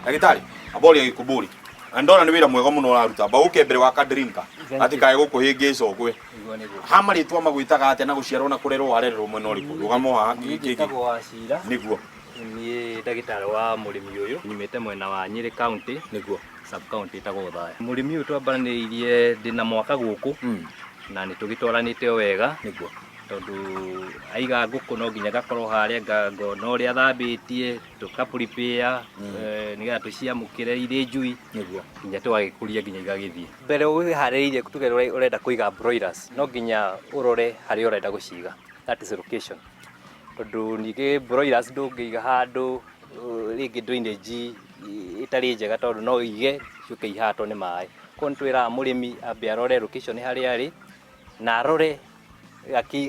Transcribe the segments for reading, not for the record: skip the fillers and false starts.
Ndagĩtarĩ abori agikuburi andona nĩ wĩra mwega mũno ũraruta ba ũke mbere wa ka drinker ati kae gũkũhĩngĩca ũgwe ha marĩtwa magwĩtaga atĩa na gũciarwo na kũrerwo warererwo mwena ũrĩkũ rũgamo haha nĩguo niĩ ndagĩtarĩ wa mũrĩmi ũyũ nyumĩte mwena wa Nyĩrĩ county nĩguo sub county tagwo Thaya. Mũrĩmi ũyũ twambanĩirie ndĩna mwaka gũkũ na nĩ tũgĩtwaranĩte wega nĩguo tondũ aiga ngũkũ no nginya gakorwo harĩa ngona ũrĩa thambĩtie tũkaprepare nĩgetha tũciamũkĩre irĩ njui nĩguo nginya tũgagĩkũria nginya igagĩthiĩ. Mbere ũharĩirie tuge ũrenda kũiga broilers no nginya ũrore harĩa ũrenda gũciga, that is location. Tondũ ningĩ broilers ndũngĩiga handũ rĩngĩ drainage itarĩ njega tondũ no ige ciũke ihatwo nĩ maĩ. Koguo nĩtwĩraga mũrĩmi ambe arore location harĩa arĩ na arore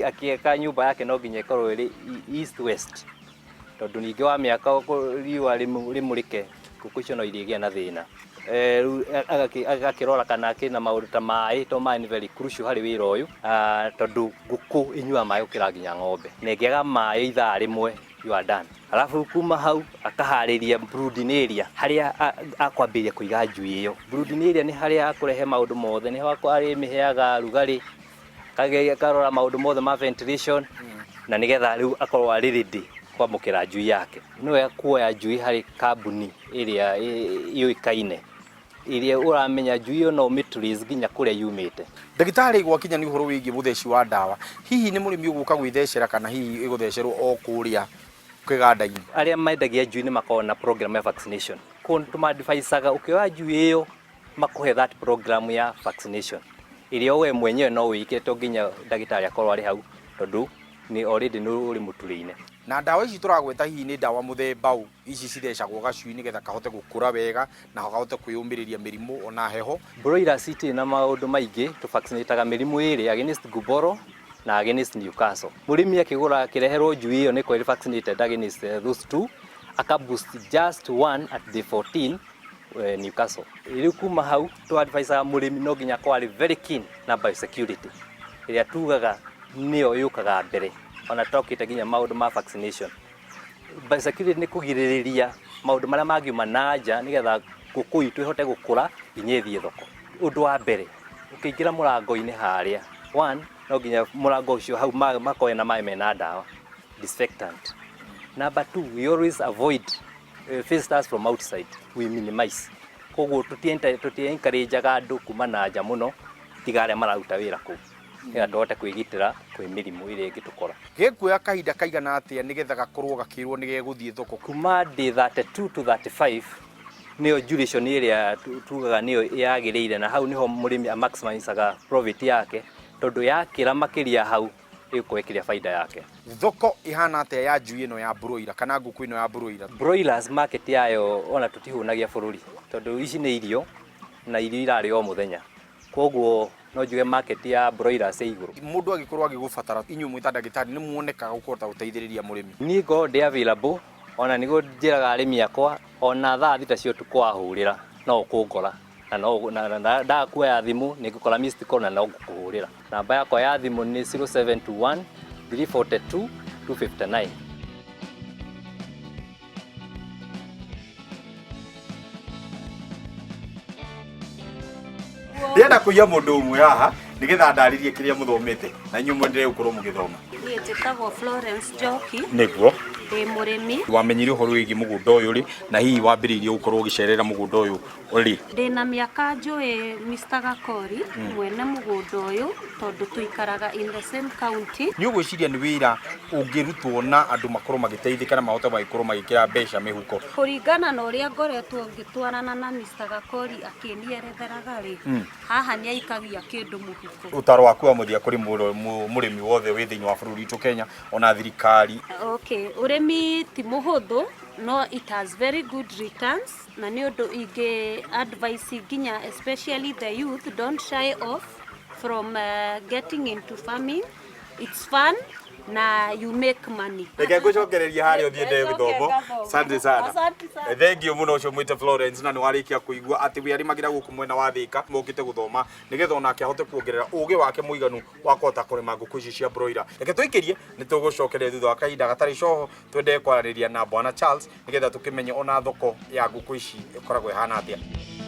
akieka nyumba yake no nginya ikorwo ĩrĩ east west tondũ ningĩ wa mĩaka riũa rĩmũrĩke ngũkũ icio no irĩgĩa na thĩna. Agakĩrora kana kĩna maũndũ ta maĩ to maĩ nĩ very crucial harĩ wĩra ũyũ tondũ ngũkũ inyua maĩ gũkĩra nginya ng'ombe na ĩngĩaga maĩ ithaa rĩmwe you are done. Alafu kuma hau akaharĩria brooding area harĩa akwambĩrĩria kũiga njui ĩyo. Brooding area nĩ harĩa akũrehe maũndũ mothe, nĩ arĩmĩheaga rugarĩ, akarora maũndũ mothe ma ventilation na nĩgetha rĩu akorwo arĩ ready kwamũkĩra njui yake. Nĩ wega kuoya njui harĩ kambuni ĩrĩa yũĩkaine ĩrĩa ũramenya njui ĩyo no ũmĩtrace nginya kũrĩa yumĩte. Ndagĩtarĩ gwakinya nĩ ũhoro wĩgiĩ mũtheci wa ndawa, hihi nĩ mũrĩmi ũgũka gwĩthecera kana hihi ĩgũthecerwo o kũrĩa kĩganda-inĩ? Arĩa mendagia njui nĩ makoragwo na program ya vaccination. Koguo tũmadvisaga ũkĩoya njui ĩyo makũhe that program ya vaccination ĩrĩa we mwenyewe no wĩke to nginya ndagĩtarĩ akorwo arĩ hau tondũ ni already nĩ ũrĩ mũtũrĩ-inĩ. Na ndawa ici tũragweta hihi nĩ ndawa mũthemba u ici cithecagwo gacui nĩgetha kahote gũkũra wega na kahote kwĩyũmĩrĩria mĩrimũ ona heho? Broilers itirĩ na maũndũ maingĩ, tũvaccinataga mĩrimũ ĩrĩ against Gumboro na against Newcastle. Mũrĩmi akĩgũra akĩreherwo njui ĩyo nĩ kwĩrĩ vaccinated against those two, akaboost just one at the 14 Newcastle. Rĩu kuma hau tũadvisaga mũrĩmi no nginya akorwo arĩ very keen na biosecurity ĩrĩa tugaga nĩyo yũkaga mbere ona tokĩte nginya maũndũ ma vaccination. Biosecurity nĩ kũgirĩrĩria maũndũ marĩa mangiuma na nja nĩgetha ngũkũ itũ ihote gũkũra nginya ĩthiĩ thoko. Ũndũ wa mbere ũkĩingĩra mũrango-inĩ harĩa, one no nginya mũrango ũcio hau makoe na maĩ mena ndawa disinfectant. Number two, we always avoid visitors from outside, we minimize. Koguo tũti-encourageaga andũ kuma na nja mũno tiga arĩa mararuta wĩra kũu nĩgetha tũhote kwĩgitĩra kwĩ mĩrimũ ĩrĩa ĩngĩtũkora. Gĩkuoya kahinda kaigana atĩa nĩgetha gakorwo gakĩrwo nĩ gegũthiĩ thoko? Kuma day 32 to 35 nĩyo duration ĩrĩa tugaga nĩyo yagĩrĩire na hau nĩho mũrĩmi maximizaga profit yake tondũ yakĩra makĩria hau ĩgũkorwo ĩkĩrĩa baida yake. Thoko ihana atĩa ya njui ĩno ya broiler kana ngũkũ ĩno ya broiler? Broilers market yayo ona tũtihũnagia bũrũri tondũ ici nĩ irio na irio irarĩ o mũthenya. Koguo no njuge market ya broilers ĩ igũrũ. Mũndũ agĩkorwo agĩgũbatara inyuĩ mwĩta ndagĩtarĩ nĩ muonekaga gũkorwo gũteithĩrĩria mũrĩmi? Niĩ ngoragwo ndĩ available ona nĩguo njĩraga arĩmi akwa ona thaa thita cia ũtukũ wahũrĩra no ũkũngora na ndakuoya thimũ nĩ ngũkora missed call na no ngũkũhũrĩra. Namba yakwa ya thimũ nĩ 0721 342 259. Ndĩrenda kũiya mũndũ ũmwe haha nĩgetha ndarĩrie kĩrĩa mũthomete na inyuĩ mwendere gũkorwo mũgĩthoma. Niĩ njĩtagwo Florence Njoki. Nĩguo Ndĩ mũrĩmi. Wamenyire ũhoro wĩgiĩ mũgũnda ũyũ rĩ na hihi wambĩrĩirie gũkorwo ũgĩcerera mũgũnda ũyũ rĩ? Ndĩna mĩaka njũĩ Mr. Gakori mwene mũgũnda ũyũ tondũ tũikaraga in the same county. Nĩ ũgwĩciria nĩ wĩra ũngĩrutwo na andũ makorwo magĩteithĩka na mahote magĩkorwo magĩkĩra mbeca mĩhuko? Kũringana na ũrĩa ngoretwo ngĩtwarana na Mr. Gakori akĩnieretheraga rĩ, haha nĩ aikagia kĩndũ mũhuko. Ũtaro waku wa mũthia kũrĩ mũrĩmi wothe wĩ thĩinĩ wa bũrũri witũ Kenya ona thirikari? Okay, ũrĩmi ti mũhũthũ no it has very good returns na nĩ ũndũ ingĩ advice nginya especially the youth don't shy off from getting into farming. It's fun na you make money. Reke ngucokereria harĩa ũthiĩ ndĩ gĩthomo. Asante sana. Asante sana. Thank you muno ũcio mwĩte Florence na nĩ warĩkia kũigua atĩ we arĩmagĩra gũkũ mwena wa Thĩka mokĩte gũthoma nĩgetha onake ahote kuongerera ũgĩ wake mũiganu wa kũhota kũrĩma ngũkũ ici cia broiler. Reke tũikĩrie nĩ tũgũcokereria thutha wa kahinda gatarĩ coho twende kwaranĩria na Bwana Charles nĩgetha tũkĩmenye ona thoko ya ngũkũ ici ĩkoragwo ĩhana atĩa.